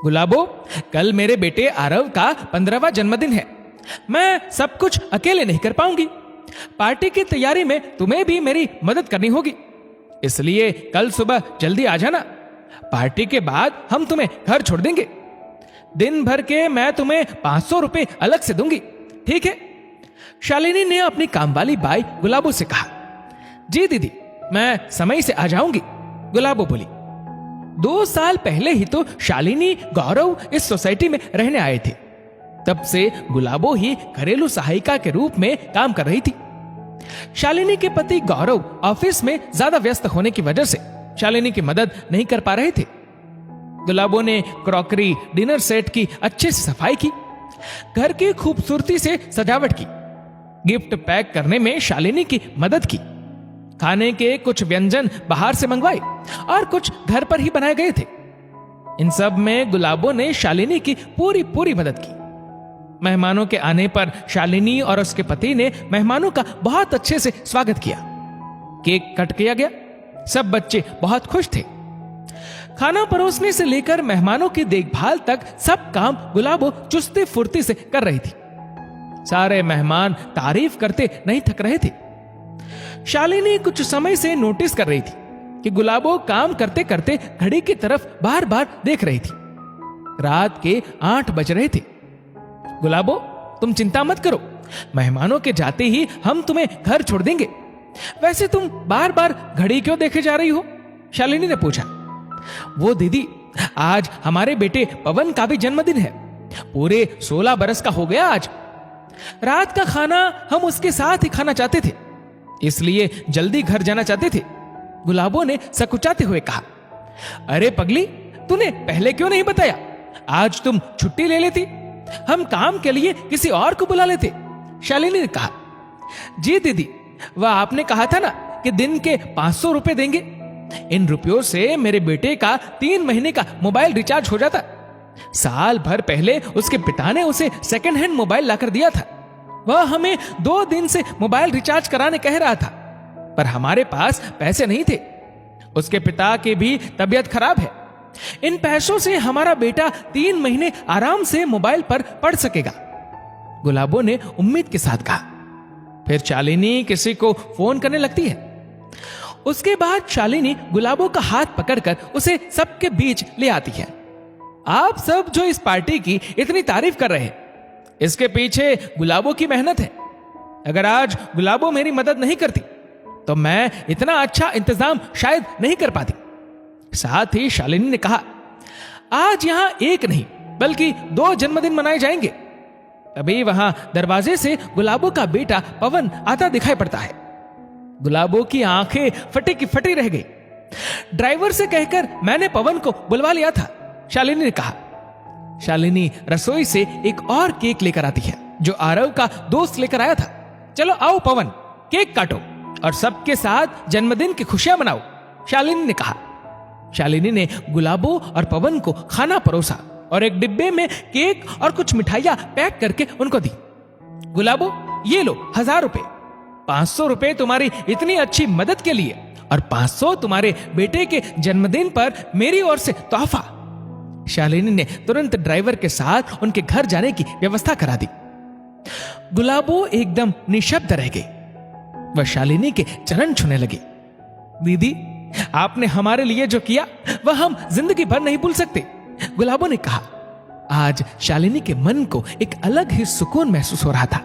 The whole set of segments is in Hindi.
गुलाबो, कल मेरे बेटे आरव का 15वां जन्मदिन है। मैं सब कुछ अकेले नहीं कर पाऊंगी। पार्टी की तैयारी में तुम्हें भी मेरी मदद करनी होगी, इसलिए कल सुबह जल्दी आ जाना। पार्टी के बाद हम तुम्हें घर छोड़ देंगे। दिन भर के मैं तुम्हें 500 रुपए अलग से दूंगी, ठीक है? शालिनी ने अपनी कामवाली बाई गुलाबो से कहा। जी दीदी, मैं समय से आ जाऊंगी, गुलाबो बोली। 2 साल पहले ही तो शालिनी गौरव इस सोसाइटी में रहने आए थे। तब से गुलाबो ही घरेलू सहायिका के रूप में काम कर रही थी। शालिनी के पति गौरव ऑफिस में ज्यादा व्यस्त होने की वजह से शालिनी की मदद नहीं कर पा रहे थे। गुलाबो ने क्रॉकरी डिनर सेट की अच्छे से सफाई की, घर की खूबसूरती से सजावट की, गिफ्ट पैक करने में शालिनी की मदद की, खाने के कुछ व्यंजन बाहर से मंगवाए और कुछ घर पर ही बनाए गए थे। इन सब में गुलाबो ने शालिनी की पूरी मदद की। मेहमानों के आने पर शालिनी और उसके पति ने मेहमानों का बहुत अच्छे से स्वागत किया। केक कट किया गया, सब बच्चे बहुत खुश थे। खाना परोसने से लेकर मेहमानों की देखभाल तक सब काम गुलाबो चुस्ती फुर्ती से कर रही थी। सारे मेहमान तारीफ करते नहीं थक रहे थे। शालिनी कुछ समय से नोटिस कर रही थी कि गुलाबो काम करते करते घड़ी की तरफ बार बार देख रही थी। रात के 8 बज रहे थे। गुलाबो, तुम चिंता मत करो, मेहमानों के जाते ही हम तुम्हें घर छोड़ देंगे। वैसे तुम बार बार घड़ी क्यों देखे जा रही हो? शालिनी ने पूछा। वो दीदी, आज हमारे बेटे पवन का भी जन्मदिन है। पूरे 16 बरस का हो गया आज। रात का खाना हम उसके साथ ही खाना चाहते थे, इसलिए जल्दी घर जाना चाहते थे, गुलाबो ने सकुचाते हुए कहा। अरे पगली, तूने पहले क्यों नहीं बताया? आज तुम छुट्टी ले लेती, हम काम के लिए किसी और को बुला लेते, शालिनी ने कहा। जी दीदी, वह आपने कहा था ना कि दिन के 500 रुपए देंगे। इन रुपयों से मेरे बेटे का 3 महीने का मोबाइल रिचार्ज हो जाता। साल भर पहले उसके पिता ने उसे सेकंड हैंड मोबाइल लाकर दिया था। वह हमें 2 दिन से मोबाइल रिचार्ज कराने कह रहा था, पर हमारे पास पैसे नहीं थे। उसके पिता की भी तबीयत खराब है। इन पैसों से हमारा बेटा 3 महीने आराम से मोबाइल पर पढ़ सकेगा, गुलाबो ने उम्मीद के साथ कहा। फिर शालिनी किसी को फोन करने लगती है। उसके बाद शालिनी गुलाबो का हाथ पकड़कर उसे सबके बीच ले आती है। आप सब जो इस पार्टी की इतनी तारीफ कर रहे हैं, इसके पीछे गुलाबो की मेहनत है। अगर आज गुलाबो मेरी मदद नहीं करती तो मैं इतना अच्छा इंतजाम शायद नहीं कर पाती। साथ ही शालिनी ने कहा, आज यहां एक नहीं बल्कि 2 जन्मदिन मनाए जाएंगे। तभी वहां दरवाजे से गुलाबो का बेटा पवन आता दिखाई पड़ता है। गुलाबो की आंखें फटी की फटी रह गई। ड्राइवर से कहकर मैंने पवन को बुलवा लिया था, शालिनी ने कहा। शालिनी रसोई से एक और केक लेकर आती है जो आरव का दोस्त लेकर आया था। चलो आओ पवन, केक काटो और सबके साथ जन्मदिन की खुशियां मनाओ, शालिनी ने कहा। शालिनी ने गुलाबो और पवन को खाना परोसा और एक डिब्बे में केक और कुछ मिठाइयां पैक करके उनको दी। गुलाबो, ये लो 1000 रुपए, 500 रुपए तुम्हारी इतनी अच्छी मदद के लिए और 500 तुम्हारे बेटे के जन्मदिन पर मेरी ओर से तोहफा। शालिनी ने तुरंत ड्राइवर के साथ उनके घर जाने की व्यवस्था करा दी। गुलाबो एकदम निशब्द रह गई। वह शालिनी के चरण छूने लगी। दीदी, आपने हमारे लिए जो किया वह हम जिंदगी भर नहीं भूल सकते, गुलाबो ने कहा। आज शालिनी के मन को एक अलग ही सुकून महसूस हो रहा था।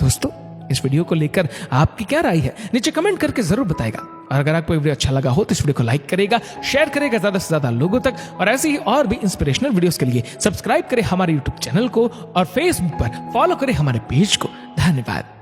दोस्तों, इस वीडियो को लेकर आपकी क्या राय है नीचे कमेंट करके जरूर बताएगा। और अगर आपको वीडियो अच्छा लगा हो तो इस वीडियो को लाइक करेगा, शेयर करेगा ज्यादा से ज्यादा लोगों तक, और ऐसे ही और भी इंस्पिरेशनल वीडियोस के लिए सब्सक्राइब करें हमारे यूट्यूब चैनल को और फेसबुक पर फॉलो करें हमारे पेज को। धन्यवाद।